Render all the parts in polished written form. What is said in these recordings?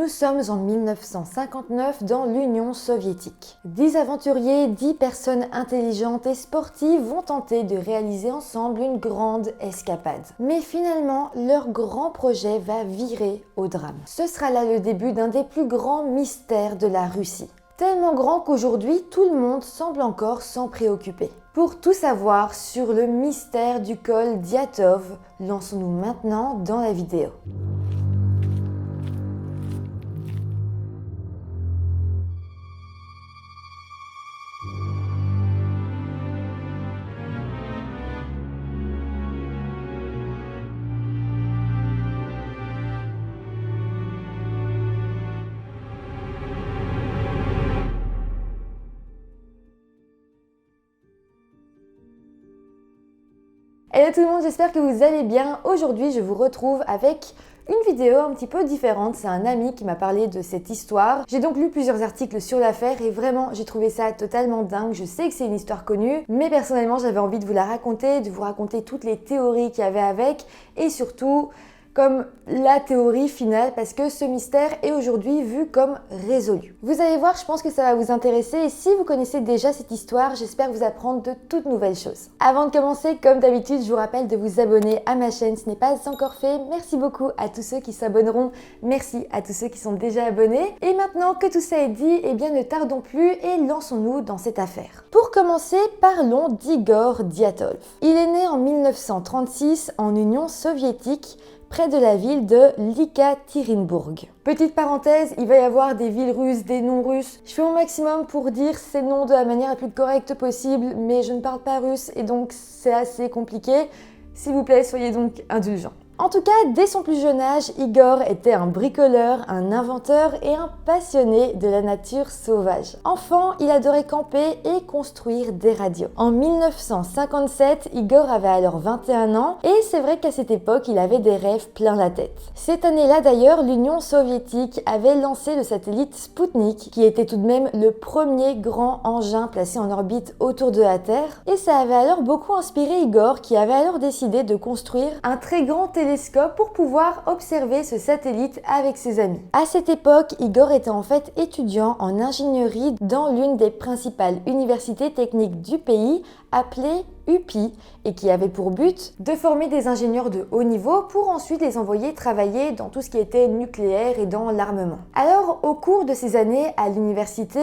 Nous sommes en 1959 dans l'Union soviétique. 10 aventuriers, 10 personnes intelligentes et sportives vont tenter de réaliser ensemble une grande escapade. Mais finalement, leur grand projet va virer au drame. Ce sera là le début d'un des plus grands mystères de la Russie. Tellement grand qu'aujourd'hui, tout le monde semble encore s'en préoccuper. Pour tout savoir sur le mystère du col Diatov, lançons-nous maintenant dans la vidéo. Hello tout le monde, j'espère que vous allez bien. Aujourd'hui, je vous retrouve avec une vidéo un petit peu différente. C'est un ami qui m'a parlé de cette histoire. J'ai donc lu plusieurs articles sur l'affaire et vraiment, j'ai trouvé ça totalement dingue. Je sais que c'est une histoire connue, mais personnellement, j'avais envie de vous la raconter, de vous raconter toutes les théories qu'il y avait avec et surtout comme la théorie finale parce que ce mystère est aujourd'hui vu comme résolu. Vous allez voir, je pense que ça va vous intéresser et si vous connaissez déjà cette histoire, j'espère vous apprendre de toutes nouvelles choses. Avant de commencer, comme d'habitude, je vous rappelle de vous abonner à ma chaîne, ce n'est pas encore fait. Merci beaucoup à tous ceux qui s'abonneront, merci à tous ceux qui sont déjà abonnés. Et maintenant que tout ça est dit, eh bien ne tardons plus et lançons-nous dans cette affaire. Pour commencer, parlons d'Igor Diatov. Il est né en 1936 en Union soviétique, près de la ville de Yekaterinbourg. Petite parenthèse, il va y avoir des villes russes, des noms russes. Je fais mon maximum pour dire ces noms de la manière la plus correcte possible, mais je ne parle pas russe et donc c'est assez compliqué. S'il vous plaît, soyez donc indulgents. En tout cas, dès son plus jeune âge, Igor était un bricoleur, un inventeur et un passionné de la nature sauvage. Enfant, il adorait camper et construire des radios. En 1957, Igor avait alors 21 ans et c'est vrai qu'à cette époque, il avait des rêves plein la tête. Cette année-là d'ailleurs, l'Union soviétique avait lancé le satellite Sputnik, qui était tout de même le premier grand engin placé en orbite autour de la Terre. Et ça avait alors beaucoup inspiré Igor, qui avait alors décidé de construire un très grand télescope pour pouvoir observer ce satellite avec ses amis. À cette époque, Igor était en fait étudiant en ingénierie dans l'une des principales universités techniques du pays, appelée UPI, et qui avait pour but de former des ingénieurs de haut niveau pour ensuite les envoyer travailler dans tout ce qui était nucléaire et dans l'armement. Alors, au cours de ces années à l'université,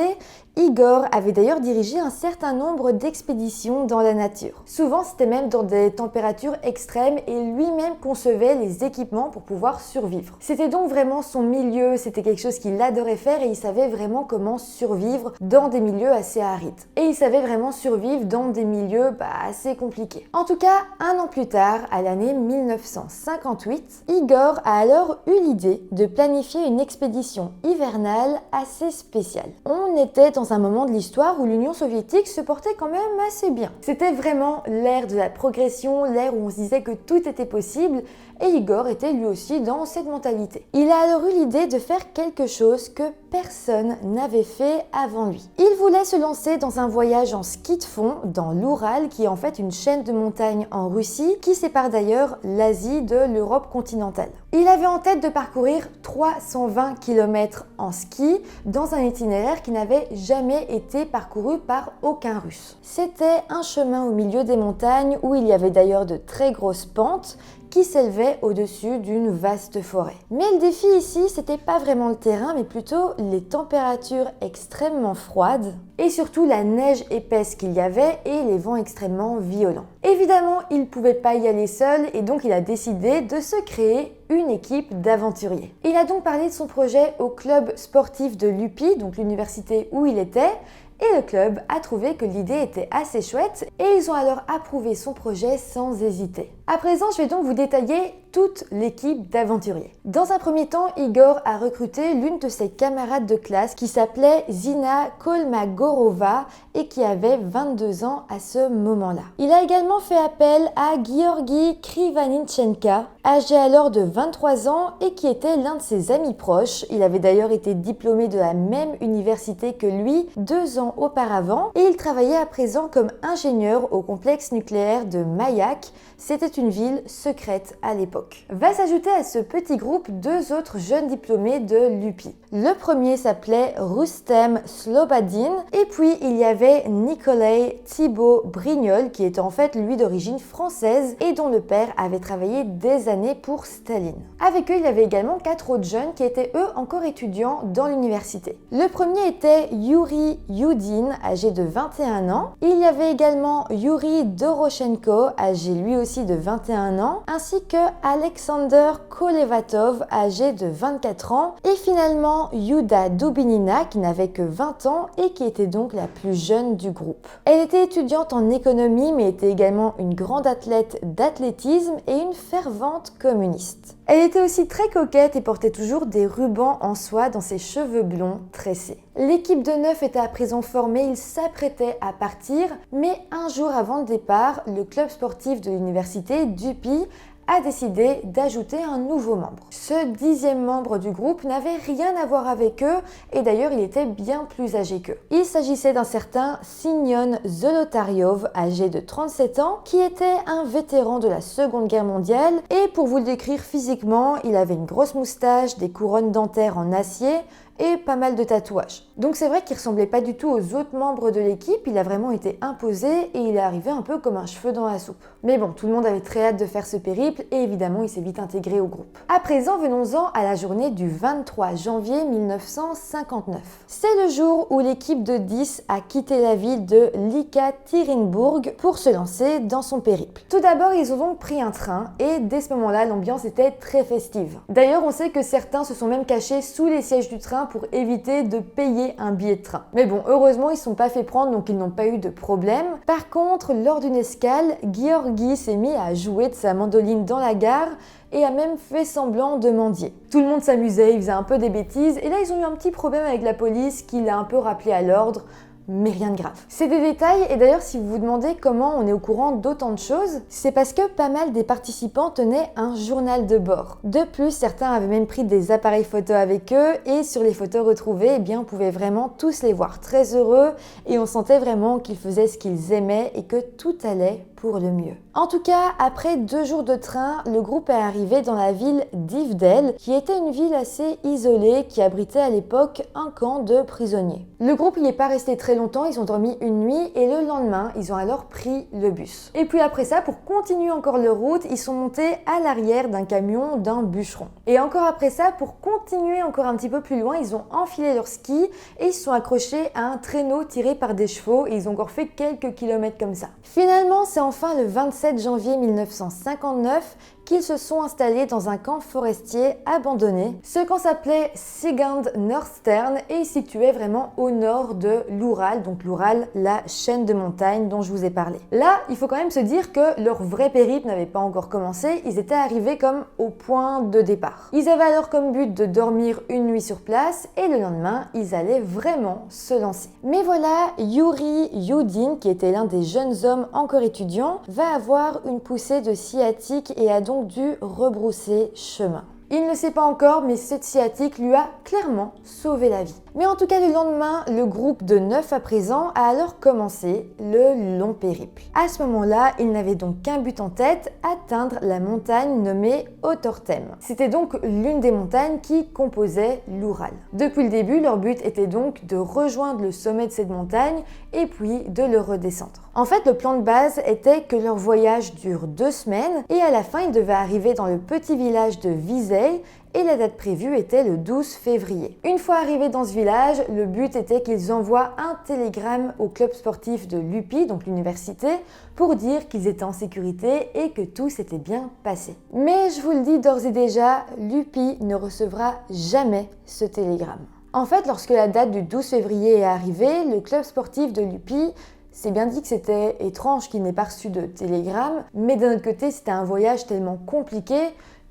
Igor avait d'ailleurs dirigé un certain nombre d'expéditions dans la nature. Souvent, c'était même dans des températures extrêmes et lui-même concevait les équipements pour pouvoir survivre. C'était donc vraiment son milieu, c'était quelque chose qu'il adorait faire et il savait vraiment comment survivre dans des milieux assez arides. Et il savait vraiment survivre dans des milieux assez compliqués. En tout cas, un an plus tard, à l'année 1958, Igor a alors eu l'idée de planifier une expédition hivernale assez spéciale. On était dans un moment de l'histoire où l'Union soviétique se portait quand même assez bien. C'était vraiment l'ère de la progression, l'ère où on se disait que tout était possible et Igor était lui aussi dans cette mentalité. Il a alors eu l'idée de faire quelque chose que personne n'avait fait avant lui. Il voulait se lancer dans un voyage en ski de fond dans l'Oural, qui est en fait une chaîne de montagnes en Russie qui sépare d'ailleurs l'Asie de l'Europe continentale. Il avait en tête de parcourir 320 km en ski dans un itinéraire qui n'avait jamais été parcouru par aucun Russe. C'était un chemin au milieu des montagnes où il y avait d'ailleurs de très grosses pentes qui s'élevait au-dessus d'une vaste forêt. Mais le défi ici, c'était pas vraiment le terrain, mais plutôt les températures extrêmement froides et surtout la neige épaisse qu'il y avait et les vents extrêmement violents. Évidemment, il ne pouvait pas y aller seul et donc il a décidé de se créer une équipe d'aventuriers. Il a donc parlé de son projet au club sportif de l'UPI, donc l'université où il était, et le club a trouvé que l'idée était assez chouette et ils ont alors approuvé son projet sans hésiter. À présent, je vais donc vous détailler toute l'équipe d'aventuriers. Dans un premier temps, Igor a recruté l'une de ses camarades de classe qui s'appelait Zina Kolmogorova et qui avait 22 ans à ce moment-là. Il a également fait appel à Georgi Krivanichenka, âgé alors de 23 ans et qui était l'un de ses amis proches. Il avait d'ailleurs été diplômé de la même université que lui 2 ans auparavant et il travaillait à présent comme ingénieur au complexe nucléaire de Mayak. C'était une ville secrète à l'époque. Va s'ajouter à ce petit groupe deux autres jeunes diplômés de l'UPI. Le premier s'appelait Rustem Slobodin et puis il y avait Nikolai Thibaut Brignol qui était en fait lui d'origine française et dont le père avait travaillé des années pour Staline. Avec eux, il y avait également quatre autres jeunes qui étaient eux encore étudiants dans l'université. Le premier était Yuri Yudin, âgé de 21 ans. Il y avait également Yuri Doroshenko, âgé lui aussi de 21 ans, ainsi que Alexander Kolevatov, âgé de 24 ans, et finalement Yuda Dubinina, qui n'avait que 20 ans et qui était donc la plus jeune du groupe. Elle était étudiante en économie, mais était également une grande athlète d'athlétisme et une fervente communiste. Elle était aussi très coquette et portait toujours des rubans en soie dans ses cheveux blonds tressés. L'équipe de 9 était à présent formée, ils s'apprêtaient à partir, mais un jour avant le départ, le club sportif de l'université d'UPI a décidé d'ajouter un nouveau membre. Ce 10e membre du groupe n'avait rien à voir avec eux et d'ailleurs il était bien plus âgé qu'eux. Il s'agissait d'un certain Simeon Zolotaryov, âgé de 37 ans, qui était un vétéran de la Seconde Guerre mondiale et pour vous le décrire physiquement, il avait une grosse moustache, des couronnes dentaires en acier et pas mal de tatouages. Donc c'est vrai qu'il ressemblait pas du tout aux autres membres de l'équipe, il a vraiment été imposé et il est arrivé un peu comme un cheveu dans la soupe. Mais bon, tout le monde avait très hâte de faire ce périple et évidemment il s'est vite intégré au groupe. À présent, venons-en à la journée du 23 janvier 1959. C'est le jour où l'équipe de 10 a quitté la ville de Yekaterinbourg pour se lancer dans son périple. Tout d'abord, ils ont donc pris un train et dès ce moment-là, l'ambiance était très festive. D'ailleurs, on sait que certains se sont même cachés sous les sièges du train pour éviter de payer un billet de train. Mais bon, heureusement, ils ne sont pas fait prendre, donc ils n'ont pas eu de problème. Par contre, lors d'une escale, Georgi s'est mis à jouer de sa mandoline dans la gare et a même fait semblant de mendier. Tout le monde s'amusait, il faisait un peu des bêtises, et là ils ont eu un petit problème avec la police qui l'a un peu rappelé à l'ordre. Mais rien de grave. C'est des détails et d'ailleurs si vous vous demandez comment on est au courant d'autant de choses, c'est parce que pas mal des participants tenaient un journal de bord. De plus, certains avaient même pris des appareils photo avec eux et sur les photos retrouvées, eh bien on pouvait vraiment tous les voir très heureux et on sentait vraiment qu'ils faisaient ce qu'ils aimaient et que tout allait pour le mieux. En tout cas, après 2 jours de train, le groupe est arrivé dans la ville d'Ivdel, qui était une ville assez isolée qui abritait à l'époque un camp de prisonniers. Le groupe n'y est pas resté très longtemps, ils ont dormi une nuit et le lendemain, ils ont alors pris le bus. Et puis après ça, pour continuer encore leur route, ils sont montés à l'arrière d'un camion d'un bûcheron. Et encore après ça, pour continuer encore un petit peu plus loin, ils ont enfilé leurs skis et ils se sont accrochés à un traîneau tiré par des chevaux et ils ont encore fait quelques kilomètres comme ça. Finalement, c'est enfin le 27 janvier 1959 qu'ils se sont installés dans un camp forestier abandonné. Ce camp s'appelait Sigand Northern et il situait vraiment au nord de l'Oural, donc l'Oural, la chaîne de montagnes dont je vous ai parlé. Là, il faut quand même se dire que leur vrai périple n'avait pas encore commencé, ils étaient arrivés comme au point de départ. Ils avaient alors comme but de dormir une nuit sur place et le lendemain, ils allaient vraiment se lancer. Mais voilà, Yuri Yudin, qui était l'un des jeunes hommes encore étudiants, va avoir une poussée de sciatique et a donc dû rebrousser chemin. Il ne le sait pas encore, mais cette sciatique lui a clairement sauvé la vie. Mais en tout cas, le lendemain, le groupe de 9 à présent a alors commencé le long périple. À ce moment-là, ils n'avaient donc qu'un but en tête, atteindre la montagne nommée Otortem. C'était donc l'une des montagnes qui composait l'Oural. Depuis le début, leur but était donc de rejoindre le sommet de cette montagne et puis de le redescendre. En fait, le plan de base était que leur voyage dure 2 semaines et à la fin, ils devaient arriver dans le petit village de Vizey et la date prévue était le 12 février. Une fois arrivés dans ce village, le but était qu'ils envoient un télégramme au club sportif de l'UPI, donc l'université, pour dire qu'ils étaient en sécurité et que tout s'était bien passé. Mais je vous le dis d'ores et déjà, l'UPI ne recevra jamais ce télégramme. En fait, lorsque la date du 12 février est arrivée, le club sportif de l'UPI s'est bien dit que c'était étrange qu'il n'ait pas reçu de télégramme, mais d'un autre côté, c'était un voyage tellement compliqué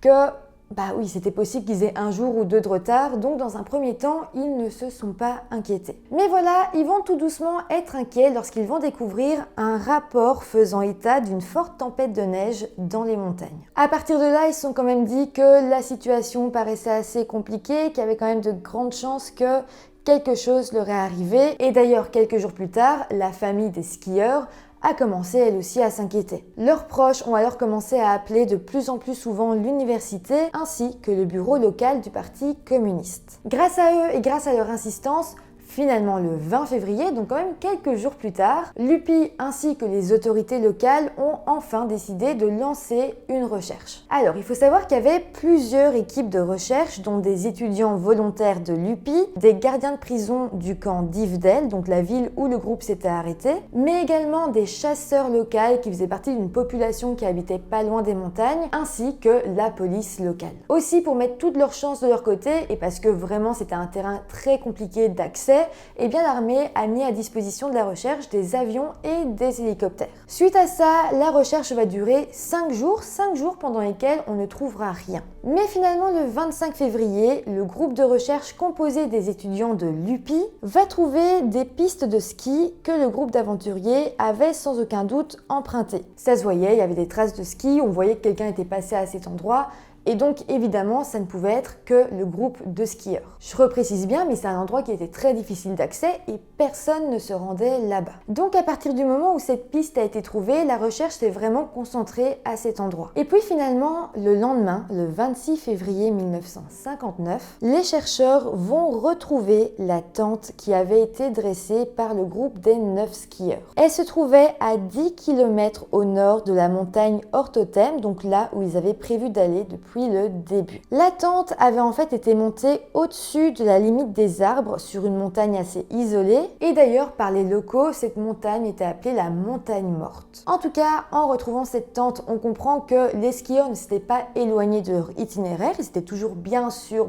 que bah oui, c'était possible qu'ils aient 1 jour ou 2 de retard, donc dans un premier temps, ils ne se sont pas inquiétés. Mais voilà, ils vont tout doucement être inquiets lorsqu'ils vont découvrir un rapport faisant état d'une forte tempête de neige dans les montagnes. À partir de là, ils se sont quand même dit que la situation paraissait assez compliquée, qu'il y avait quand même de grandes chances que quelque chose leur est arrivé. Et d'ailleurs, quelques jours plus tard, la famille des skieurs a commencé elle aussi à s'inquiéter. Leurs proches ont alors commencé à appeler de plus en plus souvent l'université ainsi que le bureau local du Parti communiste. Grâce à eux et grâce à leur insistance, finalement, le 20 février, donc quand même quelques jours plus tard, l'UPI ainsi que les autorités locales ont enfin décidé de lancer une recherche. Alors, il faut savoir qu'il y avait plusieurs équipes de recherche, dont des étudiants volontaires de l'UPI, des gardiens de prison du camp d'Ivdel, donc la ville où le groupe s'était arrêté, mais également des chasseurs locaux qui faisaient partie d'une population qui habitait pas loin des montagnes, ainsi que la police locale. Aussi, pour mettre toutes leurs chances de leur côté, et parce que vraiment c'était un terrain très compliqué d'accès, eh bien l'armée a mis à disposition de la recherche des avions et des hélicoptères. Suite à ça, la recherche va durer 5 jours pendant lesquels on ne trouvera rien. Mais finalement, le 25 février, le groupe de recherche composé des étudiants de l'UPI va trouver des pistes de ski que le groupe d'aventuriers avait sans aucun doute empruntées. Ça se voyait, il y avait des traces de ski, on voyait que quelqu'un était passé à cet endroit. Et donc évidemment, ça ne pouvait être que le groupe de skieurs. Je reprécise bien, mais c'est un endroit qui était très difficile d'accès et personne ne se rendait là-bas. Donc à partir du moment où cette piste a été trouvée, la recherche s'est vraiment concentrée à cet endroit. Et puis finalement, le lendemain, le 26 février 1959, les chercheurs vont retrouver la tente qui avait été dressée par le groupe des 9 skieurs. Elle se trouvait à 10 km au nord de la montagne Ortotem, donc là où ils avaient prévu d'aller depuis le début. La tente avait en fait été montée au-dessus de la limite des arbres sur une montagne assez isolée et d'ailleurs par les locaux, cette montagne était appelée la montagne morte. En tout cas, en retrouvant cette tente, on comprend que les skieurs ne s'étaient pas éloignés de leur itinéraire, ils étaient toujours bien sur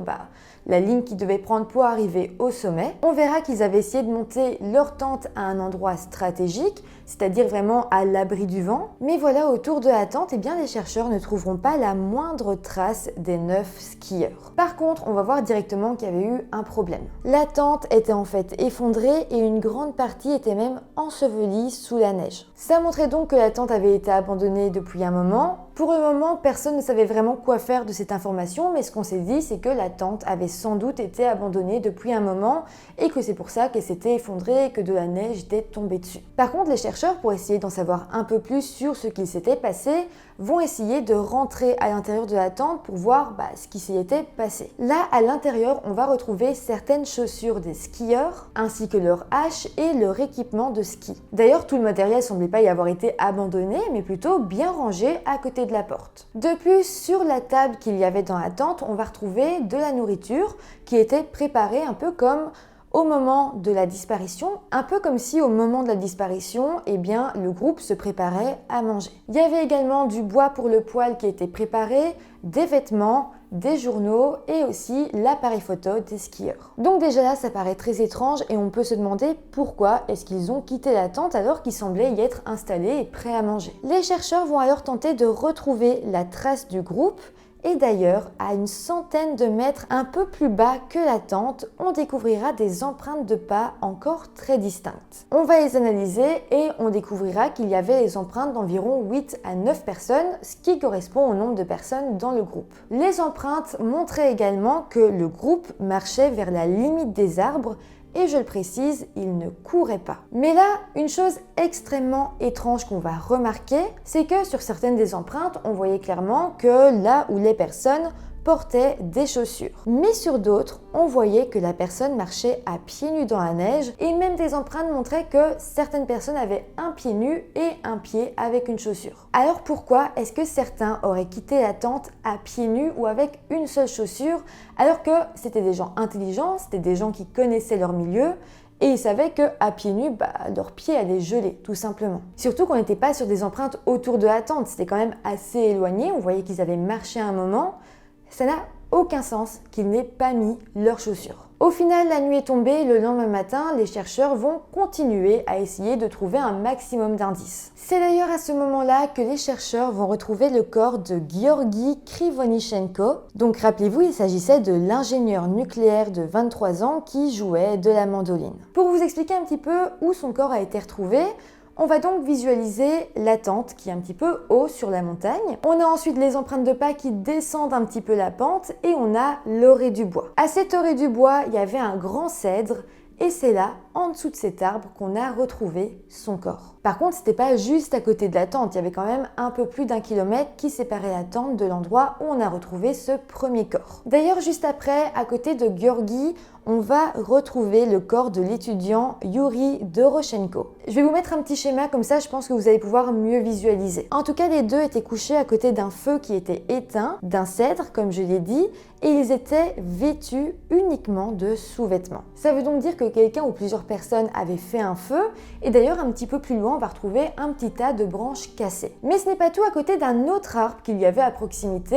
la ligne qu'ils devaient prendre pour arriver au sommet. On verra qu'ils avaient essayé de monter leur tente à un endroit stratégique, c'est-à-dire vraiment à l'abri du vent. Mais voilà, autour de la tente, eh bien, les chercheurs ne trouveront pas la moindre trace des 9 skieurs. Par contre, on va voir directement qu'il y avait eu un problème. La tente était en fait effondrée et une grande partie était même ensevelie sous la neige. Ça montrait donc que la tente avait été abandonnée depuis un moment. Pour le moment, personne ne savait vraiment quoi faire de cette information, mais ce qu'on s'est dit, c'est que la tente avait sans doute été abandonnée depuis un moment et que c'est pour ça qu'elle s'était effondrée et que de la neige était tombée dessus. Par contre, les chercheurs, pour essayer d'en savoir un peu plus sur ce qu'il s'était passé, vont essayer de rentrer à l'intérieur de la tente pour voir ce qui s'y était passé. Là, à l'intérieur, on va retrouver certaines chaussures des skieurs, ainsi que leurs haches et leur équipement de ski. D'ailleurs, tout le matériel semblait pas y avoir été abandonné, mais plutôt bien rangé à côté de la porte. De plus, sur la table qu'il y avait dans la tente, on va retrouver de la nourriture qui était préparée un peu comme au moment de la disparition, un peu comme si au moment de la disparition, eh bien, le groupe se préparait à manger. Il y avait également du bois pour le poêle qui était préparé, des vêtements, des journaux et aussi l'appareil photo des skieurs. Donc déjà là, ça paraît très étrange et on peut se demander pourquoi est-ce qu'ils ont quitté la tente alors qu'ils semblaient y être installés et prêts à manger. Les chercheurs vont alors tenter de retrouver la trace du groupe. Et d'ailleurs, à une centaine de mètres un peu plus bas que la tente, on découvrira des empreintes de pas encore très distinctes. On va les analyser et on découvrira qu'il y avait les empreintes d'environ 8 à 9 personnes, ce qui correspond au nombre de personnes dans le groupe. Les empreintes montraient également que le groupe marchait vers la limite des arbres. Et je le précise, il ne courait pas. Mais là, une chose extrêmement étrange qu'on va remarquer, c'est que sur certaines des empreintes, on voyait clairement que là où les personnes portaient des chaussures. Mais sur d'autres, on voyait que la personne marchait à pieds nus dans la neige et même des empreintes montraient que certaines personnes avaient un pied nu et un pied avec une chaussure. Alors pourquoi est-ce que certains auraient quitté la tente à pieds nus ou avec une seule chaussure alors que c'était des gens intelligents, c'était des gens qui connaissaient leur milieu et ils savaient qu'à pieds nus, leurs pieds allaient geler, tout simplement. Surtout qu'on n'était pas sur des empreintes autour de la tente, c'était quand même assez éloigné, on voyait qu'ils avaient marché un moment. Ça n'a aucun sens qu'ils n'aient pas mis leurs chaussures. Au final, la nuit est tombée et le lendemain matin, les chercheurs vont continuer à essayer de trouver un maximum d'indices. C'est d'ailleurs à ce moment-là que les chercheurs vont retrouver le corps de Georgi Krivonichenko. Donc rappelez-vous, il s'agissait de l'ingénieur nucléaire de 23 ans qui jouait de la mandoline. Pour vous expliquer un petit peu où son corps a été retrouvé, on va donc visualiser la tente qui est un petit peu haut sur la montagne. On a ensuite les empreintes de pas qui descendent un petit peu la pente et on a l'orée du bois. À cette orée du bois, il y avait un grand cèdre et c'est là, en dessous de cet arbre, qu'on a retrouvé son corps. Par contre, c'était pas juste à côté de la tente, il y avait quand même un peu plus d'1 kilomètre qui séparait la tente de l'endroit où on a retrouvé ce premier corps. D'ailleurs, juste après, à côté de Gueorgui, on va retrouver le corps de l'étudiant Yuri Doroshenko. Je vais vous mettre un petit schéma comme ça, je pense que vous allez pouvoir mieux visualiser. En tout cas, les deux étaient couchés à côté d'un feu qui était éteint, d'un cèdre, comme je l'ai dit, et ils étaient vêtus uniquement de sous-vêtements. Ça veut donc dire que quelqu'un ou plusieurs personnes avaient fait un feu, et d'ailleurs un petit peu plus loin, on va retrouver un petit tas de branches cassées. Mais ce n'est pas tout, à côté d'un autre arbre qu'il y avait à proximité,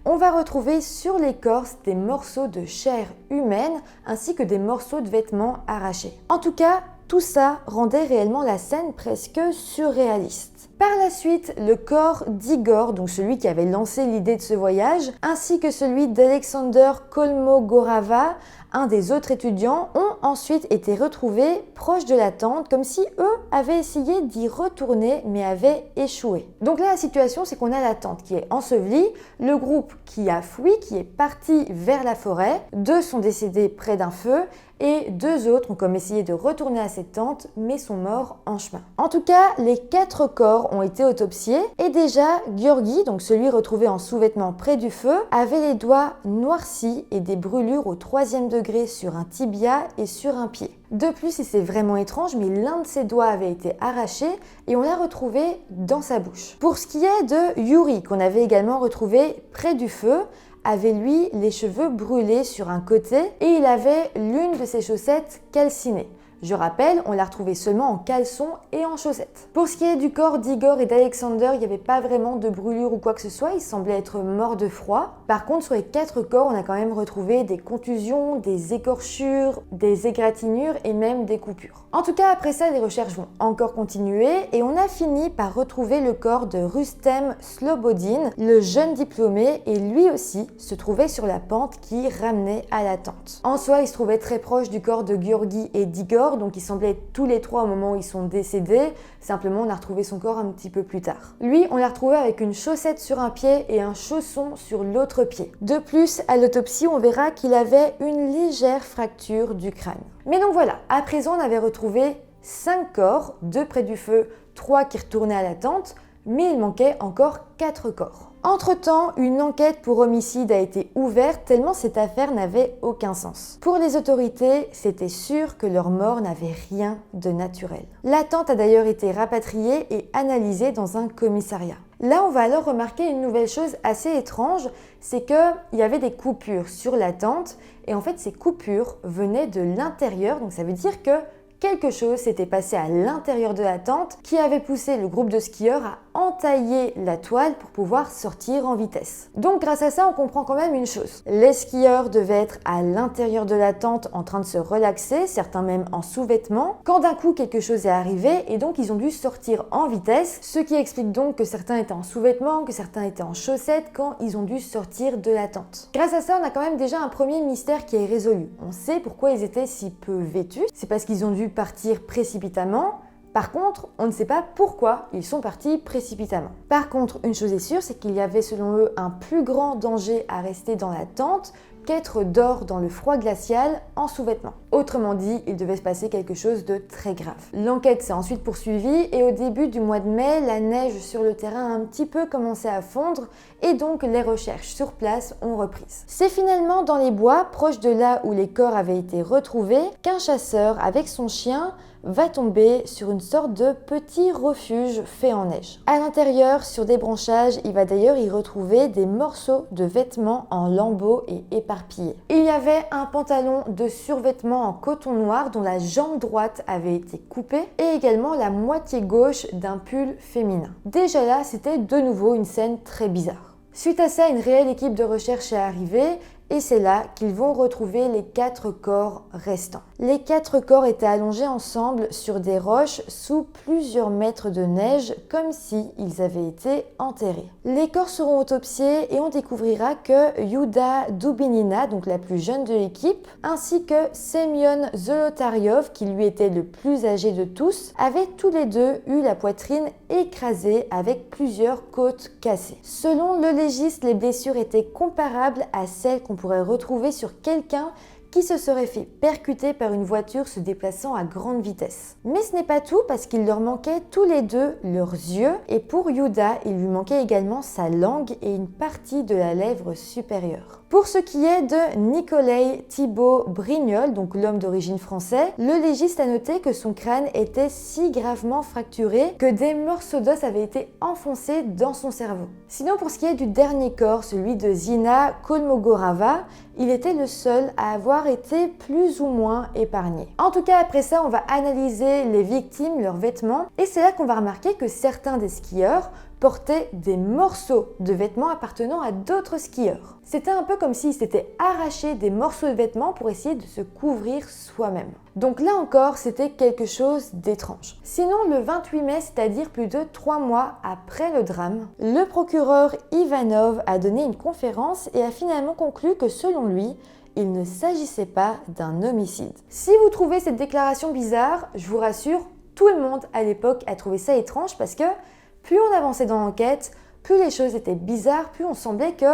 on va retrouver sur l'écorce des morceaux de chair humaine ainsi que des morceaux de vêtements arrachés. En tout cas, tout ça rendait réellement la scène presque surréaliste. Par la suite, le corps d'Igor, donc celui qui avait lancé l'idée de ce voyage, ainsi que celui d'Alexander Kolmogorova, un des autres étudiants, ont ensuite été retrouvés proches de la tente, comme si eux avaient essayé d'y retourner mais avaient échoué. Donc là, la situation, c'est qu'on a la tente qui est ensevelie, le groupe qui a fui, qui est parti vers la forêt, 2 sont décédés près d'un feu, et 2 autres ont comme essayé de retourner à cette tente, mais sont morts en chemin. En tout cas, les 4 corps ont été autopsiés, et déjà, Gueorgui, donc celui retrouvé en sous-vêtements près du feu, avait les doigts noircis et des brûlures au 3e degré sur un tibia et sur un pied. De plus, et c'est vraiment étrange, mais l'un de ses doigts avait été arraché et on l'a retrouvé dans sa bouche. Pour ce qui est de Yuri, qu'on avait également retrouvé près du feu, avait lui les cheveux brûlés sur un côté et il avait l'une de ses chaussettes calcinées. Je rappelle, on l'a retrouvé seulement en caleçon et en chaussettes. Pour ce qui est du corps d'Igor et d'Alexander, il n'y avait pas vraiment de brûlure ou quoi que ce soit, ils semblaient être morts de froid. Par contre, sur les 4 corps, on a quand même retrouvé des contusions, des écorchures, des égratignures et même des coupures. En tout cas, après ça, les recherches vont encore continuer et on a fini par retrouver le corps de Rustem Slobodin, le jeune diplômé, et lui aussi se trouvait sur la pente qui ramenait à la tente. En soi, il se trouvait très proche du corps de Gueorgui et d'Igor, donc ils semblaient être tous les 3 au moment où ils sont décédés. Simplement, on a retrouvé son corps un petit peu plus tard. Lui, on l'a retrouvé avec une chaussette sur un pied et un chausson sur l'autre pied. De plus, à l'autopsie, on verra qu'il avait une légère fracture du crâne. Mais donc voilà, à présent, on avait retrouvé 5 corps, 2 près du feu, 3 qui retournaient à la tente, mais il manquait encore 4 corps. Entre-temps, une enquête pour homicide a été ouverte tellement cette affaire n'avait aucun sens. Pour les autorités, c'était sûr que leur mort n'avait rien de naturel. La tente a d'ailleurs été rapatriée et analysée dans un commissariat. Là, on va alors remarquer une nouvelle chose assez étrange, c'est qu'il y avait des coupures sur la tente et en fait ces coupures venaient de l'intérieur, donc ça veut dire que quelque chose s'était passé à l'intérieur de la tente qui avait poussé le groupe de skieurs à entailler la toile pour pouvoir sortir en vitesse. Donc grâce à ça, on comprend quand même une chose. Les skieurs devaient être à l'intérieur de la tente en train de se relaxer, certains même en sous-vêtements, quand d'un coup quelque chose est arrivé et donc ils ont dû sortir en vitesse, ce qui explique donc que certains étaient en sous-vêtements, que certains étaient en chaussettes quand ils ont dû sortir de la tente. Grâce à ça, on a quand même déjà un premier mystère qui est résolu. On sait pourquoi ils étaient si peu vêtus, c'est parce qu'ils ont dû partir précipitamment. Par contre, on ne sait pas pourquoi ils sont partis précipitamment. Par contre, une chose est sûre, c'est qu'il y avait selon eux un plus grand danger à rester dans la tente qu'être dehors dans le froid glacial en sous-vêtements. Autrement dit, il devait se passer quelque chose de très grave. L'enquête s'est ensuite poursuivie et au début du mois de mai, la neige sur le terrain a un petit peu commencé à fondre et donc les recherches sur place ont repris. C'est finalement dans les bois, proches de là où les corps avaient été retrouvés, qu'un chasseur avec son chien va tomber sur une sorte de petit refuge fait en neige. À l'intérieur, sur des branchages, il va d'ailleurs y retrouver des morceaux de vêtements en lambeaux et éparpillés. Il y avait un pantalon de survêtement en coton noir dont la jambe droite avait été coupée et également la moitié gauche d'un pull féminin. Déjà là, c'était de nouveau une scène très bizarre. Suite à ça, une réelle équipe de recherche est arrivée et c'est là qu'ils vont retrouver les 4 corps restants. Les 4 corps étaient allongés ensemble sur des roches sous plusieurs mètres de neige, comme s'ils avaient été enterrés. Les corps seront autopsiés et on découvrira que Yuda Dubinina, donc la plus jeune de l'équipe, ainsi que Semyon Zolotaryov, qui lui était le plus âgé de tous, avaient tous les deux eu la poitrine écrasée avec plusieurs côtes cassées. Selon le légiste, les blessures étaient comparables à celles qu'on pourrait retrouver sur quelqu'un qui se serait fait percuter par une voiture se déplaçant à grande vitesse. Mais ce n'est pas tout parce qu'il leur manquait tous les deux leurs yeux et pour Yuda, il lui manquait également sa langue et une partie de la lèvre supérieure. Pour ce qui est de Nicolai Thibault Brignol, donc l'homme d'origine française, le légiste a noté que son crâne était si gravement fracturé que des morceaux d'os avaient été enfoncés dans son cerveau. Sinon, pour ce qui est du dernier corps, celui de Zina Kolmogorova, il était le seul à avoir été plus ou moins épargné. En tout cas, après ça, on va analyser les victimes, leurs vêtements, et c'est là qu'on va remarquer que certains des skieurs portaient des morceaux de vêtements appartenant à d'autres skieurs. C'était un peu comme s'ils s'étaient arrachés des morceaux de vêtements pour essayer de se couvrir soi-même. Donc là encore, c'était quelque chose d'étrange. Sinon, le 28 mai, c'est-à-dire plus de 3 mois après le drame, le procureur Ivanov a donné une conférence et a finalement conclu que selon lui, il ne s'agissait pas d'un homicide. Si vous trouvez cette déclaration bizarre, je vous rassure, tout le monde à l'époque a trouvé ça étrange parce que plus on avançait dans l'enquête, plus les choses étaient bizarres, plus on semblait qu'il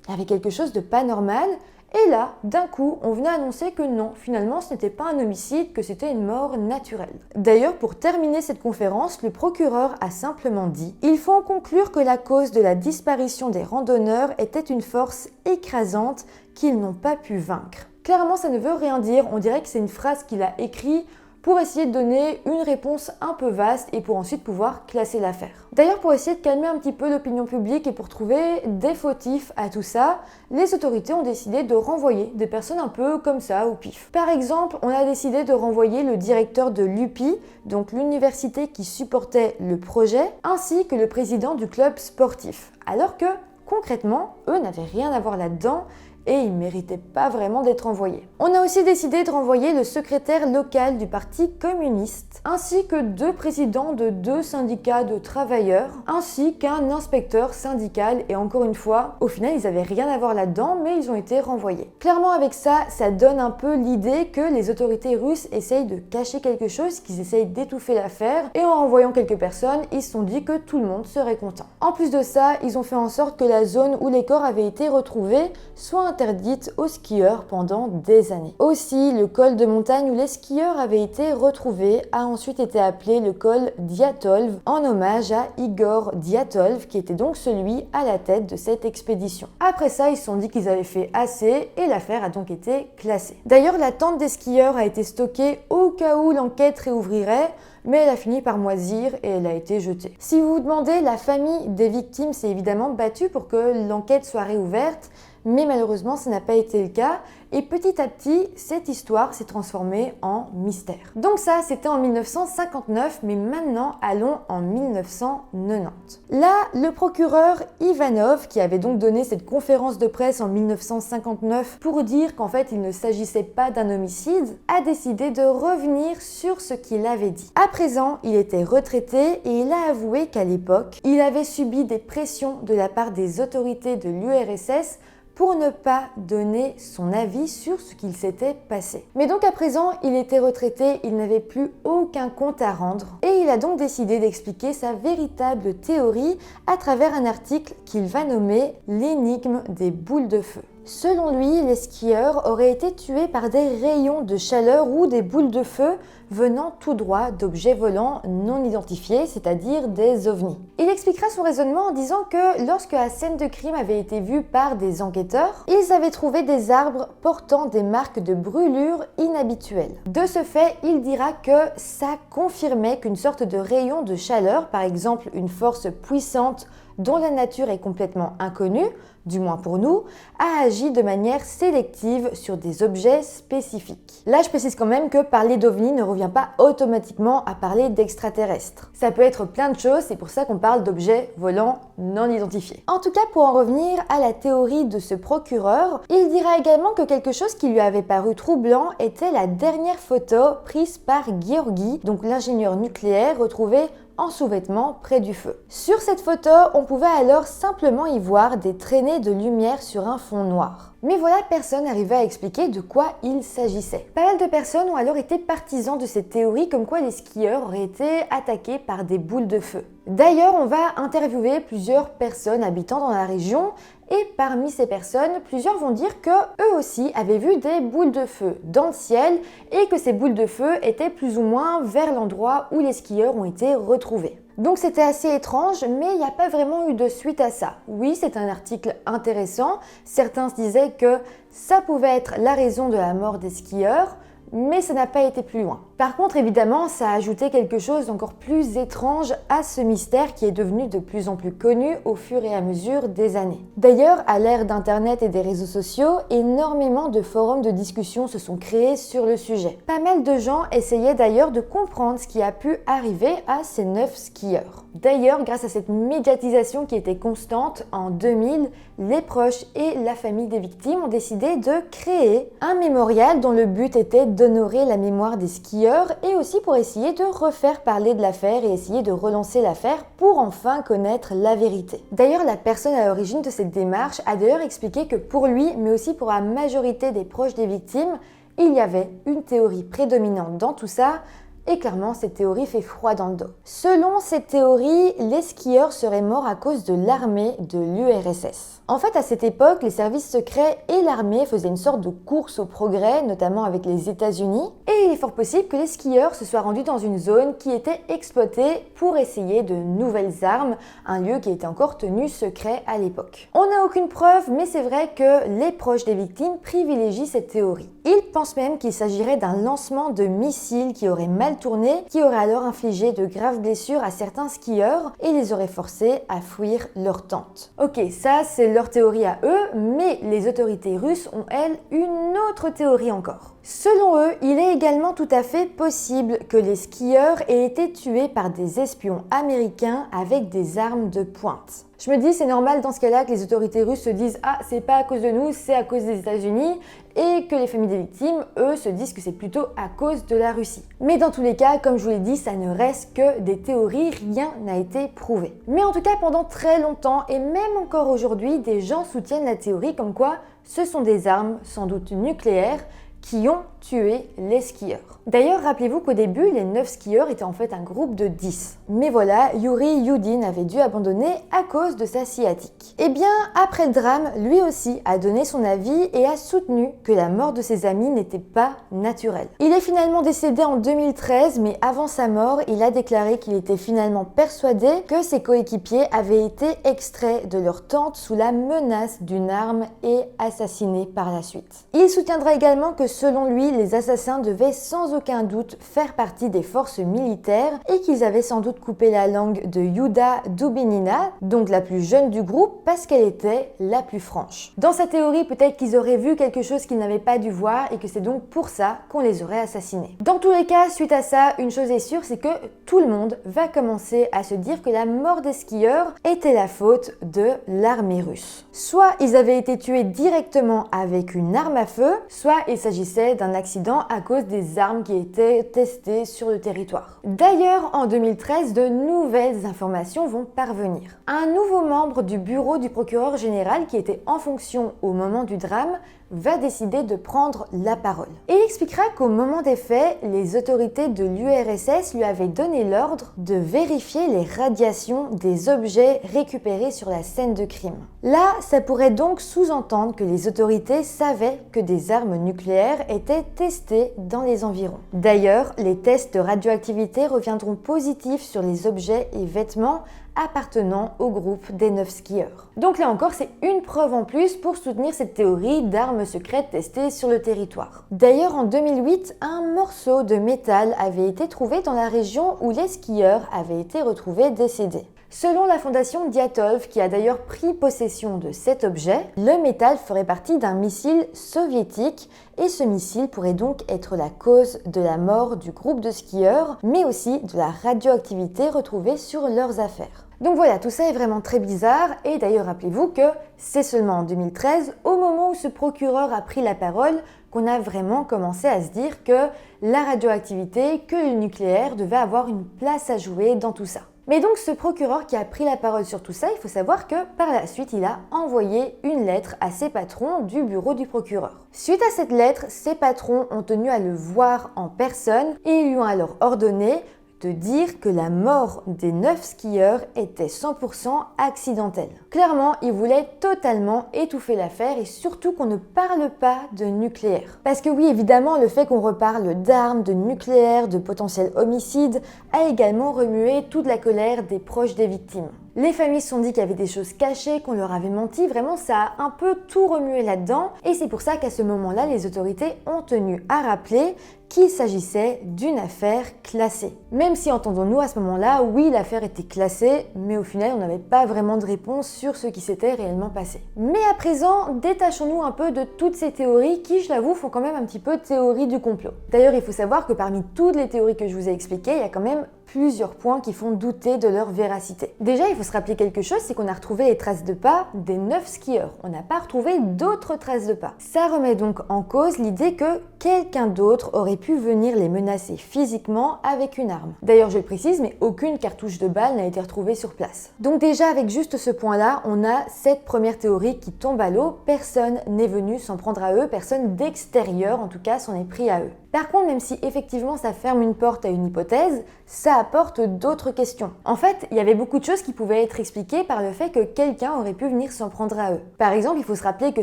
y avait quelque chose de pas normal. Et là, d'un coup, on venait annoncer que non, finalement, ce n'était pas un homicide, que c'était une mort naturelle. D'ailleurs, pour terminer cette conférence, le procureur a simplement dit « Il faut en conclure que la cause de la disparition des randonneurs était une force écrasante qu'ils n'ont pas pu vaincre. » Clairement, ça ne veut rien dire, on dirait que c'est une phrase qu'il a écrite pour essayer de donner une réponse un peu vaste et pour ensuite pouvoir classer l'affaire. D'ailleurs, pour essayer de calmer un petit peu l'opinion publique et pour trouver des fautifs à tout ça, les autorités ont décidé de renvoyer des personnes un peu comme ça au pif. Par exemple, on a décidé de renvoyer le directeur de l'UPI, donc l'université qui supportait le projet, ainsi que le président du club sportif. Alors que, concrètement, eux n'avaient rien à voir là-dedans et ils ne méritaient pas vraiment d'être envoyés. On a aussi décidé de renvoyer le secrétaire local du Parti communiste, ainsi que 2 présidents de 2 syndicats de travailleurs, ainsi qu'un inspecteur syndical, et encore une fois, au final, ils n'avaient rien à voir là-dedans, mais ils ont été renvoyés. Clairement, avec ça, ça donne un peu l'idée que les autorités russes essayent de cacher quelque chose, qu'ils essayent d'étouffer l'affaire, et en renvoyant quelques personnes, ils se sont dit que tout le monde serait content. En plus de ça, ils ont fait en sorte que la zone où les corps avaient été retrouvés soit interdite aux skieurs pendant des années. Aussi, le col de montagne où les skieurs avaient été retrouvés a ensuite été appelé le col Diatolv en hommage à Igor Diatolv qui était donc celui à la tête de cette expédition. Après ça, ils se sont dit qu'ils avaient fait assez et l'affaire a donc été classée. D'ailleurs, la tente des skieurs a été stockée au cas où l'enquête réouvrirait, mais elle a fini par moisir et elle a été jetée. Si vous vous demandez, la famille des victimes s'est évidemment battue pour que l'enquête soit réouverte, mais malheureusement, ça n'a pas été le cas. Et petit à petit, cette histoire s'est transformée en mystère. Donc ça, c'était en 1959, mais maintenant, allons en 1990. Là, le procureur Ivanov, qui avait donc donné cette conférence de presse en 1959 pour dire qu'en fait, il ne s'agissait pas d'un homicide, a décidé de revenir sur ce qu'il avait dit. À présent, il était retraité et il a avoué qu'à l'époque, il avait subi des pressions de la part des autorités de l'URSS pour ne pas donner son avis sur ce qu'il s'était passé. Mais donc à présent, il était retraité, il n'avait plus aucun compte à rendre et il a donc décidé d'expliquer sa véritable théorie à travers un article qu'il va nommer l'énigme des boules de feu. Selon lui, les skieurs auraient été tués par des rayons de chaleur ou des boules de feu venant tout droit d'objets volants non identifiés, c'est-à-dire des ovnis. Il expliquera son raisonnement en disant que lorsque la scène de crime avait été vue par des enquêteurs, ils avaient trouvé des arbres portant des marques de brûlure inhabituelles. De ce fait, il dira que ça confirmait qu'une sorte de rayon de chaleur, par exemple une force puissante dont la nature est complètement inconnue, du moins pour nous, a agi de manière sélective sur des objets spécifiques. Là, je précise quand même que parler d'ovnis ne revient pas automatiquement à parler d'extraterrestres. Ça peut être plein de choses, c'est pour ça qu'on parle d'objets volants non identifiés. En tout cas, pour en revenir à la théorie de ce procureur, il dira également que quelque chose qui lui avait paru troublant était la dernière photo prise par Georgi, donc l'ingénieur nucléaire retrouvé en sous-vêtements près du feu. Sur cette photo, on pouvait alors simplement y voir des traînées de lumière sur un fond noir. Mais voilà, personne n'arrivait à expliquer de quoi il s'agissait. Pas mal de personnes ont alors été partisans de cette théorie comme quoi les skieurs auraient été attaqués par des boules de feu. D'ailleurs, on va interviewer plusieurs personnes habitant dans la région et parmi ces personnes, plusieurs vont dire que eux aussi avaient vu des boules de feu dans le ciel et que ces boules de feu étaient plus ou moins vers l'endroit où les skieurs ont été retrouvés. Donc c'était assez étrange, mais il n'y a pas vraiment eu de suite à ça. Oui, c'est un article intéressant. Certains se disaient que ça pouvait être la raison de la mort des skieurs, mais ça n'a pas été plus loin. Par contre, évidemment, ça a ajouté quelque chose d'encore plus étrange à ce mystère qui est devenu de plus en plus connu au fur et à mesure des années. D'ailleurs, à l'ère d'Internet et des réseaux sociaux, énormément de forums de discussion se sont créés sur le sujet. Pas mal de gens essayaient d'ailleurs de comprendre ce qui a pu arriver à ces 9 skieurs. D'ailleurs, grâce à cette médiatisation qui était constante, en 2000, les proches et la famille des victimes ont décidé de créer un mémorial dont le but était d'honorer la mémoire des skieurs et aussi pour essayer de refaire parler de l'affaire et essayer de relancer l'affaire pour enfin connaître la vérité. D'ailleurs, la personne à l'origine de cette démarche a d'ailleurs expliqué que pour lui, mais aussi pour la majorité des proches des victimes, il y avait une théorie prédominante dans tout ça. Et clairement, cette théorie fait froid dans le dos. Selon cette théorie, les skieurs seraient morts à cause de l'armée de l'URSS. En fait, à cette époque, les services secrets et l'armée faisaient une sorte de course au progrès, notamment avec les États-Unis. Et il est fort possible que les skieurs se soient rendus dans une zone qui était exploitée pour essayer de nouvelles armes, un lieu qui était encore tenu secret à l'époque. On n'a aucune preuve, mais c'est vrai que les proches des victimes privilégient cette théorie. Ils pensent même qu'il s'agirait d'un lancement de missiles qui aurait mal tourné, qui aurait alors infligé de graves blessures à certains skieurs et les aurait forcés à fuir leur tente. Ok, ça c'est leur théorie à eux, mais les autorités russes ont elles une autre théorie encore. Selon eux, il est également tout à fait possible que les skieurs aient été tués par des espions américains avec des armes de pointe. Je me dis, c'est normal dans ce cas-là que les autorités russes se disent « Ah, c'est pas à cause de nous, c'est à cause des États-Unis » et que les familles des victimes, eux, se disent que c'est plutôt à cause de la Russie. Mais dans tous les cas, comme je vous l'ai dit, ça ne reste que des théories, rien n'a été prouvé. Mais en tout cas, pendant très longtemps, et même encore aujourd'hui, des gens soutiennent la théorie comme quoi ce sont des armes, sans doute nucléaires, qui ont tué les skieurs. D'ailleurs, rappelez-vous qu'au début, les 9 skieurs étaient en fait un groupe de 10. Mais voilà, Yuri Yudin avait dû abandonner à cause de sa sciatique. Et bien, après le drame, lui aussi a donné son avis et a soutenu que la mort de ses amis n'était pas naturelle. Il est finalement décédé en 2013, mais avant sa mort, il a déclaré qu'il était finalement persuadé que ses coéquipiers avaient été extraits de leur tente sous la menace d'une arme et assassinés par la suite. Il soutiendra également que selon lui, les assassins devaient sans aucun doute faire partie des forces militaires et qu'ils avaient sans doute coupé la langue de Yuda Dubinina, donc la plus jeune du groupe, parce qu'elle était la plus franche. Dans sa théorie, peut-être qu'ils auraient vu quelque chose qu'ils n'avaient pas dû voir et que c'est donc pour ça qu'on les aurait assassinés. Dans tous les cas, suite à ça, une chose est sûre, c'est que tout le monde va commencer à se dire que la mort des skieurs était la faute de l'armée russe. Soit ils avaient été tués directement avec une arme à feu, soit il s'agissait d'un accident à cause des armes qui étaient testées sur le territoire. D'ailleurs, en 2013, de nouvelles informations vont parvenir. Un nouveau membre du bureau du procureur général qui était en fonction au moment du drame va décider de prendre la parole. Et il expliquera qu'au moment des faits, les autorités de l'URSS lui avaient donné l'ordre de vérifier les radiations des objets récupérés sur la scène de crime. Là, ça pourrait donc sous-entendre que les autorités savaient que des armes nucléaires étaient testées dans les environs. D'ailleurs, les tests de radioactivité reviendront positifs sur les objets et vêtements appartenant au groupe des 9 skieurs. Donc là encore, c'est une preuve en plus pour soutenir cette théorie d'armes secrètes testées sur le territoire. D'ailleurs, en 2008, un morceau de métal avait été trouvé dans la région où les skieurs avaient été retrouvés décédés. Selon la fondation Diatov, qui a d'ailleurs pris possession de cet objet, le métal ferait partie d'un missile soviétique et ce missile pourrait donc être la cause de la mort du groupe de skieurs, mais aussi de la radioactivité retrouvée sur leurs affaires. Donc voilà, tout ça est vraiment très bizarre et d'ailleurs rappelez-vous que c'est seulement en 2013, au moment où ce procureur a pris la parole, qu'on a vraiment commencé à se dire que la radioactivité, que le nucléaire devait avoir une place à jouer dans tout ça. Mais donc ce procureur qui a pris la parole sur tout ça, il faut savoir que par la suite, il a envoyé une lettre à ses patrons du bureau du procureur. Suite à cette lettre, ses patrons ont tenu à le voir en personne et ils lui ont alors ordonné de dire que la mort des 9 skieurs était 100% accidentelle. Clairement, il voulait totalement étouffer l'affaire et surtout qu'on ne parle pas de nucléaire. Parce que oui, évidemment, le fait qu'on reparle d'armes, de nucléaire, de potentiels homicides a également remué toute la colère des proches des victimes. Les familles se sont dit qu'il y avait des choses cachées, qu'on leur avait menti, vraiment ça a un peu tout remué là-dedans et c'est pour ça qu'à ce moment-là, les autorités ont tenu à rappeler qu'il s'agissait d'une affaire classée. Même si, entendons-nous, à ce moment-là, oui, l'affaire était classée, mais au final, on n'avait pas vraiment de réponse sur ce qui s'était réellement passé. Mais à présent, détachons-nous un peu de toutes ces théories qui, je l'avoue, font quand même un petit peu théorie du complot. D'ailleurs, il faut savoir que parmi toutes les théories que je vous ai expliquées, il y a quand même plusieurs points qui font douter de leur véracité. Déjà, il faut se rappeler quelque chose, c'est qu'on a retrouvé les traces de pas des 9 skieurs. On n'a pas retrouvé d'autres traces de pas. Ça remet donc en cause l'idée que quelqu'un d'autre aurait pu venir les menacer physiquement avec une arme. D'ailleurs, je le précise, mais aucune cartouche de balle n'a été retrouvée sur place. Donc déjà, avec juste ce point-là, on a cette première théorie qui tombe à l'eau. Personne n'est venu s'en prendre à eux, personne d'extérieur en tout cas s'en est pris à eux. Par contre, même si effectivement ça ferme une porte à une hypothèse, ça apporte d'autres questions. En fait, il y avait beaucoup de choses qui pouvaient être expliquées par le fait que quelqu'un aurait pu venir s'en prendre à eux. Par exemple, il faut se rappeler que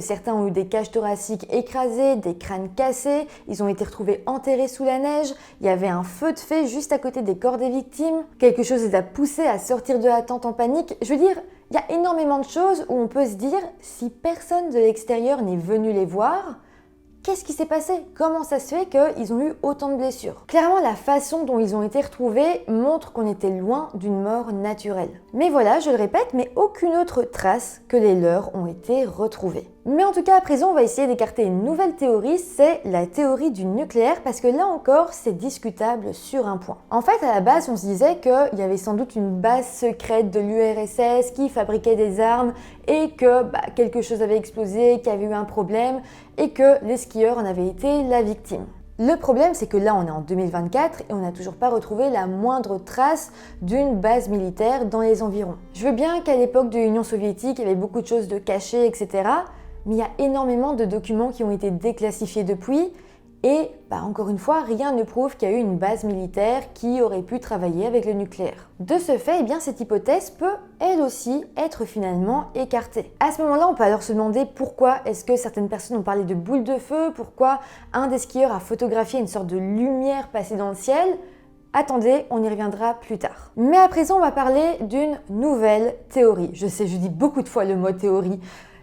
certains ont eu des cages thoraciques écrasées, des crânes cassés, ils ont été retrouvés enterrés sous la neige, il y avait un feu de feu juste à côté des corps des victimes, quelque chose les a poussés à sortir de la tente en panique. Je veux dire, il y a énormément de choses où on peut se dire, si personne de l'extérieur n'est venu les voir, qu'est-ce qui s'est passé? Comment ça se fait qu'ils ont eu autant de blessures? Clairement, la façon dont ils ont été retrouvés montre qu'on était loin d'une mort naturelle. Mais voilà, je le répète, mais aucune autre trace que les leurs ont été retrouvées. Mais en tout cas, à présent, on va essayer d'écarter une nouvelle théorie, c'est la théorie du nucléaire, parce que là encore, c'est discutable sur un point. En fait, à la base, on se disait qu'il y avait sans doute une base secrète de l'URSS qui fabriquait des armes et que quelque chose avait explosé, qu'il y avait eu un problème et que les skieurs en avaient été la victime. Le problème, c'est que là, on est en 2024 et on n'a toujours pas retrouvé la moindre trace d'une base militaire dans les environs. Je veux bien qu'à l'époque de l'Union soviétique, il y avait beaucoup de choses de cachées, etc. Mais il y a énormément de documents qui ont été déclassifiés depuis et, encore une fois, rien ne prouve qu'il y a eu une base militaire qui aurait pu travailler avec le nucléaire. De ce fait, cette hypothèse peut, elle aussi, être finalement écartée. À ce moment-là, on peut alors se demander pourquoi est-ce que certaines personnes ont parlé de boules de feu, pourquoi un des skieurs a photographié une sorte de lumière passée dans le ciel. Attendez, on y reviendra plus tard. Mais à présent, on va parler d'une nouvelle théorie. Je sais, je dis beaucoup de fois le mot théorie,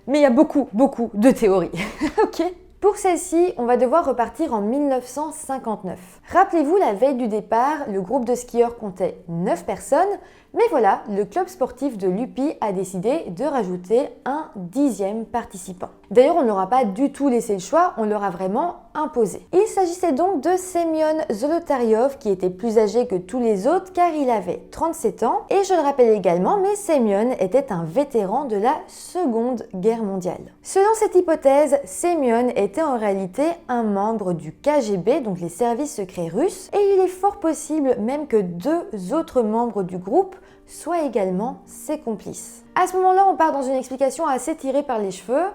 mais il y a beaucoup de théories. Ok ? Pour celle-ci, on va devoir repartir en 1959. Rappelez-vous, la veille du départ, le groupe de skieurs comptait 9 personnes, mais voilà, le club sportif de l'UPI a décidé de rajouter un 10e participant. D'ailleurs, on ne leur a pas du tout laissé le choix, on leur a vraiment imposé. Il s'agissait donc de Semyon Zolotaryov, qui était plus âgé que tous les autres car il avait 37 ans. Et je le rappelle également, mais Semyon était un vétéran de la Seconde Guerre mondiale. Selon cette hypothèse, Semyon était en réalité un membre du KGB, donc les services secrets russes, et il est fort possible même que 2 autres membres du groupe soient également ses complices. À ce moment-là, on part dans une explication assez tirée par les cheveux,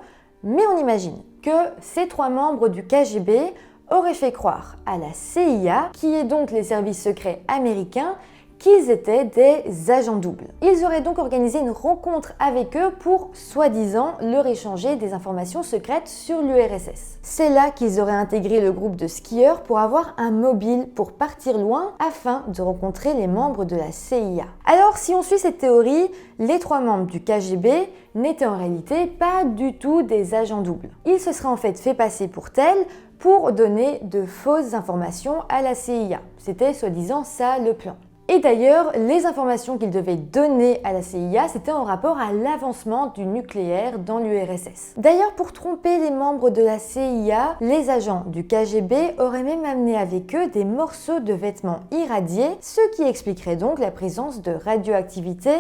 mais on imagine que ces 3 membres du KGB auraient fait croire à la CIA, qui est donc les services secrets américains, qu'ils étaient des agents doubles. Ils auraient donc organisé une rencontre avec eux pour, soi-disant, leur échanger des informations secrètes sur l'URSS. C'est là qu'ils auraient intégré le groupe de skieurs pour avoir un mobile pour partir loin afin de rencontrer les membres de la CIA. Alors, si on suit cette théorie, les 3 membres du KGB n'étaient en réalité pas du tout des agents doubles. Ils se seraient en fait fait passer pour tels pour donner de fausses informations à la CIA. C'était soi-disant ça le plan. Et d'ailleurs, les informations qu'ils devaient donner à la CIA, c'était en rapport à l'avancement du nucléaire dans l'URSS. D'ailleurs, pour tromper les membres de la CIA, les agents du KGB auraient même amené avec eux des morceaux de vêtements irradiés, ce qui expliquerait donc la présence de radioactivité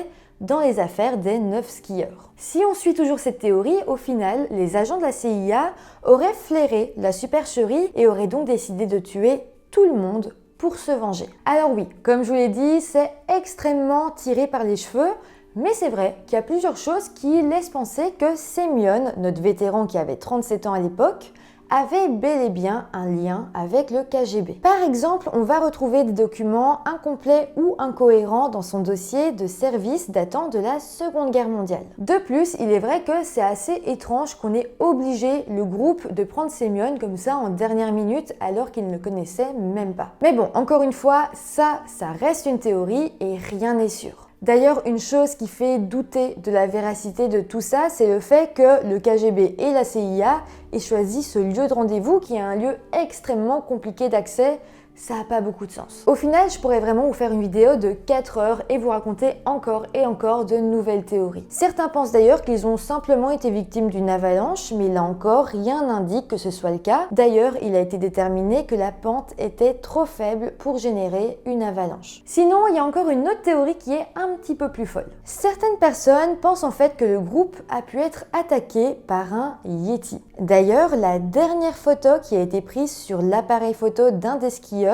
dans les affaires des 9 skieurs. Si on suit toujours cette théorie, au final, les agents de la CIA auraient flairé la supercherie et auraient donc décidé de tuer tout le monde pour se venger. Alors oui, comme je vous l'ai dit, c'est extrêmement tiré par les cheveux, mais c'est vrai qu'il y a plusieurs choses qui laissent penser que Semyon, notre vétéran qui avait 37 ans à l'époque, avait bel et bien un lien avec le KGB. Par exemple, on va retrouver des documents incomplets ou incohérents dans son dossier de service datant de la Seconde Guerre mondiale. De plus, il est vrai que c'est assez étrange qu'on ait obligé le groupe de prendre Semyon comme ça en dernière minute alors qu'il ne le connaissait même pas. Mais bon, encore une fois, ça reste une théorie et rien n'est sûr. D'ailleurs, une chose qui fait douter de la véracité de tout ça, c'est le fait que le KGB et la CIA aient choisi ce lieu de rendez-vous qui est un lieu extrêmement compliqué d'accès. Ça n'a pas beaucoup de sens. Au final, je pourrais vraiment vous faire une vidéo de 4 heures et vous raconter encore et encore de nouvelles théories. Certains pensent d'ailleurs qu'ils ont simplement été victimes d'une avalanche, mais là encore, rien n'indique que ce soit le cas. D'ailleurs, il a été déterminé que la pente était trop faible pour générer une avalanche. Sinon, il y a encore une autre théorie qui est un petit peu plus folle. Certaines personnes pensent en fait que le groupe a pu être attaqué par un Yeti. D'ailleurs, la dernière photo qui a été prise sur l'appareil photo d'un des skieurs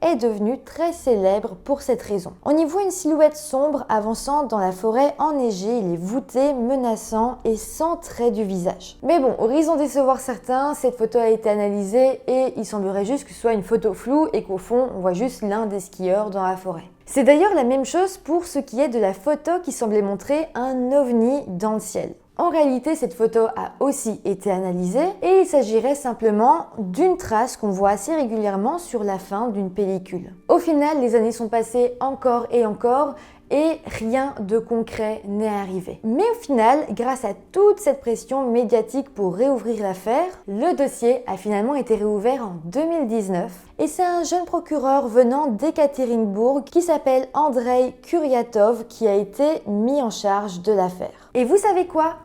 est devenue très célèbre pour cette raison. On y voit une silhouette sombre avançant dans la forêt enneigée, il est voûté, menaçant et sans trait du visage. Mais bon, au risque d'en décevoir certains, cette photo a été analysée et il semblerait juste que ce soit une photo floue et qu'au fond, on voit juste l'un des skieurs dans la forêt. C'est d'ailleurs la même chose pour ce qui est de la photo qui semblait montrer un ovni dans le ciel. En réalité, cette photo a aussi été analysée et il s'agirait simplement d'une trace qu'on voit assez régulièrement sur la fin d'une pellicule. Au final, les années sont passées encore et rien de concret n'est arrivé. Mais au final, grâce à toute cette pression médiatique pour réouvrir l'affaire, le dossier a finalement été réouvert en 2019 et c'est un jeune procureur venant d'Ekaterinbourg qui s'appelle Andrei Kuryatov qui a été mis en charge de l'affaire. Et vous savez quoi ?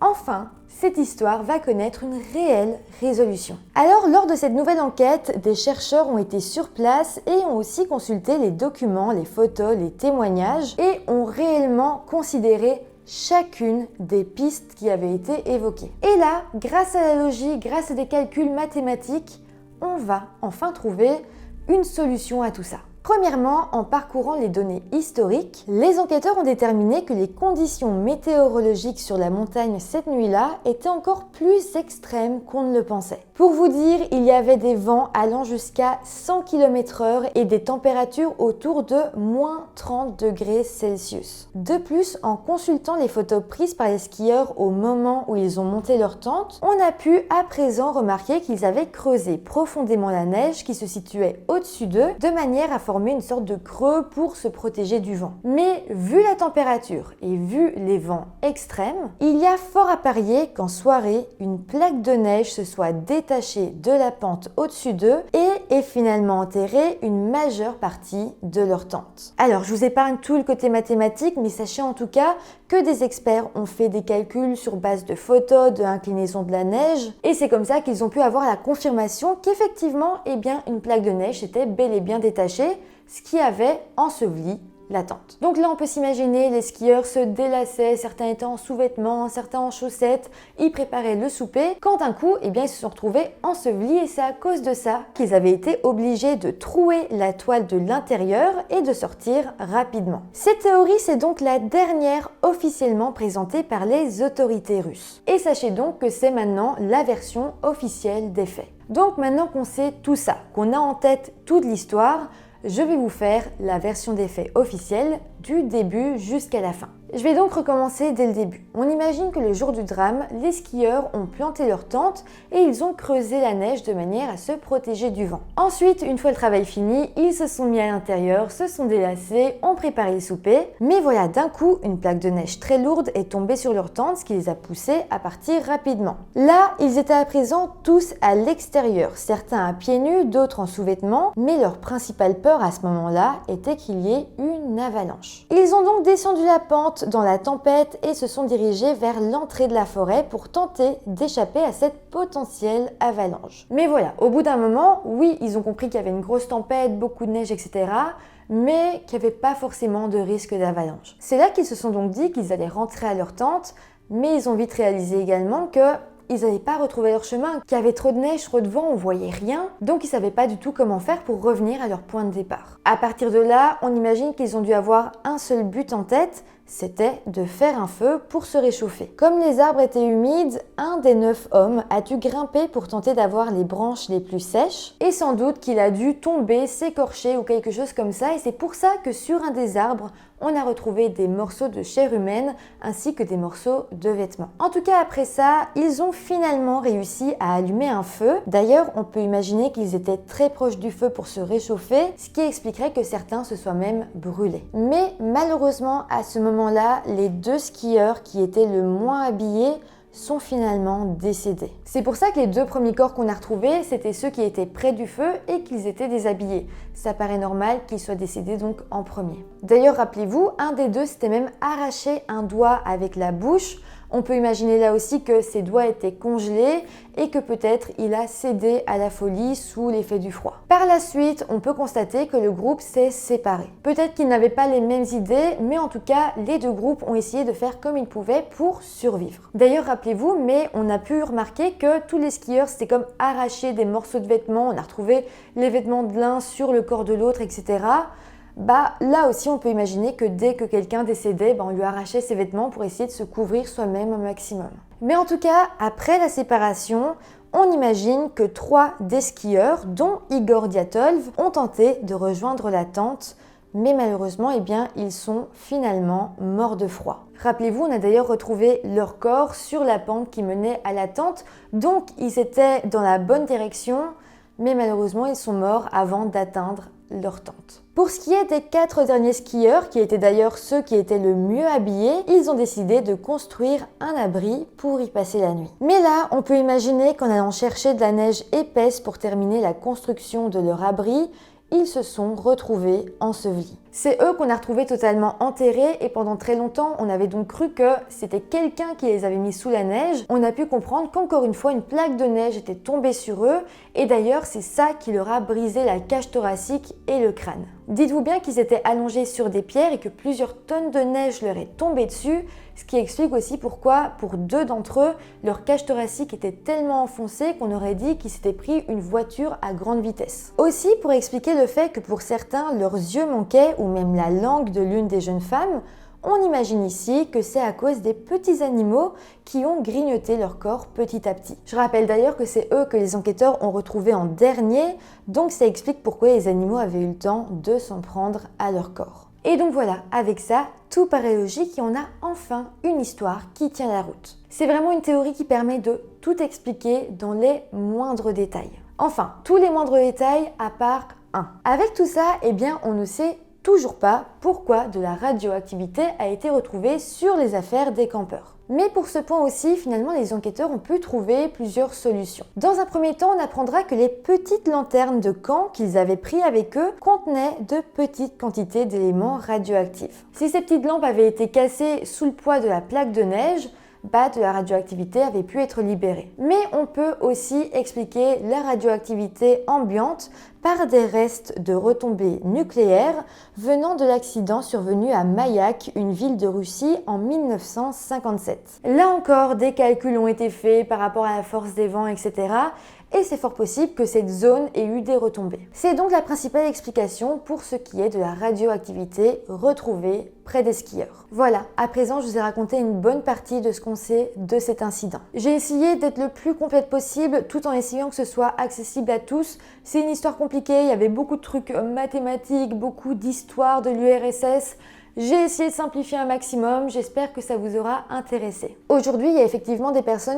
Enfin, cette histoire va connaître une réelle résolution. Alors, lors de cette nouvelle enquête, des chercheurs ont été sur place et ont aussi consulté les documents, les photos, les témoignages et ont réellement considéré chacune des pistes qui avaient été évoquées. Et là, grâce à la logique, grâce à des calculs mathématiques, on va enfin trouver une solution à tout ça. Premièrement, en parcourant les données historiques, les enquêteurs ont déterminé que les conditions météorologiques sur la montagne cette nuit-là étaient encore plus extrêmes qu'on ne le pensait. Pour vous dire, il y avait des vents allant jusqu'à 100 km/h et des températures autour de moins 30 degrés Celsius. De plus, en consultant les photos prises par les skieurs au moment où ils ont monté leur tente, on a pu à présent remarquer qu'ils avaient creusé profondément la neige qui se situait au-dessus d'eux de manière à former une sorte de creux pour se protéger du vent. Mais vu la température et vu les vents extrêmes, il y a fort à parier qu'en soirée, une plaque de neige se soit détachée de la pente au-dessus d'eux et ait finalement enterré une majeure partie de leur tente. Alors, je vous épargne tout le côté mathématique, mais sachez en tout cas que des experts ont fait des calculs sur base de photos, de inclinaison de la neige, et c'est comme ça qu'ils ont pu avoir la confirmation qu'effectivement, une plaque de neige s'était bel et bien détachée, ce qui avait enseveli la tente. Donc là, on peut s'imaginer, les skieurs se délassaient, certains étaient en sous-vêtements, certains en chaussettes, ils préparaient le souper, quand d'un coup, ils se sont retrouvés ensevelis et c'est à cause de ça qu'ils avaient été obligés de trouer la toile de l'intérieur et de sortir rapidement. Cette théorie, c'est donc la dernière officiellement présentée par les autorités russes. Et sachez donc que c'est maintenant la version officielle des faits. Donc maintenant qu'on sait tout ça, qu'on a en tête toute l'histoire, je vais vous faire la version des faits officielle du début jusqu'à la fin. Je vais donc recommencer dès le début. On imagine que le jour du drame, les skieurs ont planté leur tente et ils ont creusé la neige de manière à se protéger du vent. Ensuite, une fois le travail fini, ils se sont mis à l'intérieur, se sont délassés, ont préparé le souper. Mais voilà, d'un coup, une plaque de neige très lourde est tombée sur leur tente, ce qui les a poussés à partir rapidement. Là, ils étaient à présent tous à l'extérieur, certains à pieds nus, d'autres en sous-vêtements, mais leur principale peur à ce moment-là était qu'il y ait une avalanche. Ils ont donc descendu la pente dans la tempête et se sont dirigés vers l'entrée de la forêt pour tenter d'échapper à cette potentielle avalanche. Mais voilà, au bout d'un moment, oui, ils ont compris qu'il y avait une grosse tempête, beaucoup de neige, etc., mais qu'il n'y avait pas forcément de risque d'avalanche. C'est là qu'ils se sont donc dit qu'ils allaient rentrer à leur tente, mais ils ont vite réalisé également que ils n'avaient pas retrouvé leur chemin, qu'il y avait trop de neige, trop de vent, on voyait rien, donc ils savaient pas du tout comment faire pour revenir à leur point de départ. À partir de là, on imagine qu'ils ont dû avoir un seul but en tête, c'était de faire un feu pour se réchauffer. Comme les arbres étaient humides, un des 9 hommes a dû grimper pour tenter d'avoir les branches les plus sèches et sans doute qu'il a dû tomber, s'écorcher ou quelque chose comme ça et c'est pour ça que sur un des arbres, on a retrouvé des morceaux de chair humaine ainsi que des morceaux de vêtements. En tout cas, après ça, ils ont finalement réussi à allumer un feu. D'ailleurs, on peut imaginer qu'ils étaient très proches du feu pour se réchauffer, ce qui expliquerait que certains se soient même brûlés. Mais malheureusement, à ce moment-là, les 2 skieurs qui étaient le moins habillés sont finalement décédés. C'est pour ça que les 2 premiers corps qu'on a retrouvés, c'était ceux qui étaient près du feu et qu'ils étaient déshabillés. Ça paraît normal qu'ils soient décédés donc en premier. D'ailleurs, rappelez-vous, un des 2 s'était même arraché un doigt avec la bouche. On peut imaginer là aussi que ses doigts étaient congelés et que peut-être il a cédé à la folie sous l'effet du froid. Par la suite, on peut constater que le groupe s'est séparé. Peut-être qu'ils n'avaient pas les mêmes idées, mais en tout cas, les 2 groupes ont essayé de faire comme ils pouvaient pour survivre. D'ailleurs, rappelez-vous, mais on a pu remarquer que tous les skieurs s'étaient comme arrachés des morceaux de vêtements. On a retrouvé les vêtements de l'un sur le corps de l'autre, etc. Là aussi, on peut imaginer que dès que quelqu'un décédait, on lui arrachait ses vêtements pour essayer de se couvrir soi-même au maximum. Mais en tout cas, après la séparation, on imagine que 3 des skieurs, dont Igor Diatolv, ont tenté de rejoindre la tente, mais malheureusement, ils sont finalement morts de froid. Rappelez-vous, on a d'ailleurs retrouvé leur corps sur la pente qui menait à la tente, donc ils étaient dans la bonne direction, mais malheureusement, ils sont morts avant d'atteindre leur tente. Pour ce qui est des 4 derniers skieurs, qui étaient d'ailleurs ceux qui étaient le mieux habillés, ils ont décidé de construire un abri pour y passer la nuit. Mais là, on peut imaginer qu'en allant chercher de la neige épaisse pour terminer la construction de leur abri, ils se sont retrouvés ensevelis. C'est eux qu'on a retrouvés totalement enterrés et pendant très longtemps, on avait donc cru que c'était quelqu'un qui les avait mis sous la neige. On a pu comprendre qu'encore une fois, une plaque de neige était tombée sur eux et d'ailleurs, c'est ça qui leur a brisé la cage thoracique et le crâne. Dites-vous bien qu'ils étaient allongés sur des pierres et que plusieurs tonnes de neige leur est tombée dessus, ce qui explique aussi pourquoi, pour 2 d'entre eux, leur cage thoracique était tellement enfoncée qu'on aurait dit qu'ils s'étaient pris une voiture à grande vitesse. Aussi, pour expliquer le fait que pour certains, leurs yeux manquaient ou même la langue de l'une des jeunes femmes, on imagine ici que c'est à cause des petits animaux qui ont grignoté leur corps petit à petit. Je rappelle d'ailleurs que c'est eux que les enquêteurs ont retrouvés en dernier, donc ça explique pourquoi les animaux avaient eu le temps de s'en prendre à leur corps. Et donc voilà, avec ça, tout paraît logique et on a enfin une histoire qui tient la route. C'est vraiment une théorie qui permet de tout expliquer dans les moindres détails. Enfin, tous les moindres détails à part un. Avec tout ça, on ne sait toujours pas pourquoi de la radioactivité a été retrouvée sur les affaires des campeurs. Mais pour ce point aussi, finalement, les enquêteurs ont pu trouver plusieurs solutions. Dans un premier temps, on apprendra que les petites lanternes de camp qu'ils avaient pris avec eux contenaient de petites quantités d'éléments radioactifs. Si ces petites lampes avaient été cassées sous le poids de la plaque de neige, de la radioactivité avait pu être libérée. Mais on peut aussi expliquer la radioactivité ambiante par des restes de retombées nucléaires venant de l'accident survenu à Mayak, une ville de Russie, en 1957. Là encore, des calculs ont été faits par rapport à la force des vents, etc. Et c'est fort possible que cette zone ait eu des retombées. C'est donc la principale explication pour ce qui est de la radioactivité retrouvée près des skieurs. Voilà, à présent je vous ai raconté une bonne partie de ce qu'on sait de cet incident. J'ai essayé d'être le plus complète possible tout en essayant que ce soit accessible à tous. C'est une histoire compliquée, il y avait beaucoup de trucs mathématiques, beaucoup d'histoires de l'URSS. J'ai essayé de simplifier un maximum, j'espère que ça vous aura intéressé. Aujourd'hui, il y a effectivement des personnes